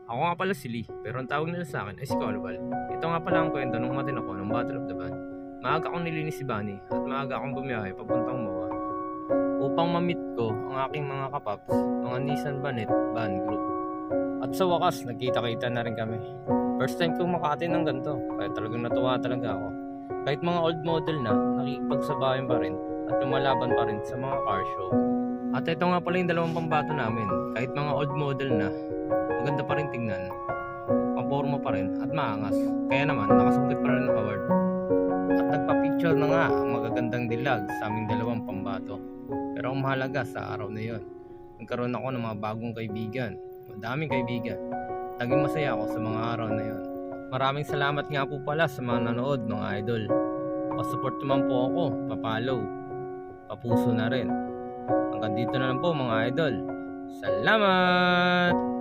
Ako nga pala si Lee, pero ang tawag nila sa akin ay si Corval. Ito nga pala ang kwento nung matin ako ng Battle of the Band. Maaga akong nilinis si Bunny at maaga akong bumiyahe papuntang MOA upang ma-meet ko ang aking mga kapaps, mga Nissan Banet Band Group. At sa wakas, nagkita-kita na rin kami. First time kong makaatin ng ganito, kaya talagang natuwa talaga ako. Kahit mga old model na, nakikipagsabayan pa rin at lumalaban pa rin sa mga car show. At ito nga pala yung dalawang pambato namin, kahit mga old model na, maganda pa rin tingnan, pamporma pa rin at maangas. Kaya naman, nakasungkit pa rin ng award. At nagpa-picture na nga ang magagandang dilag sa aming dalawang pambato. Pero ang mahalaga sa araw na yon, nagkaroon ako ng mga bagong kaibigan, madaming kaibigan. Naging masaya ako sa mga araw na yon. Maraming salamat nga po pala sa mga nanood, mga idol. Pa-support naman po ako, pa-follow, pa-puso na rin. Hanggang dito na lang po mga idol. Salamat!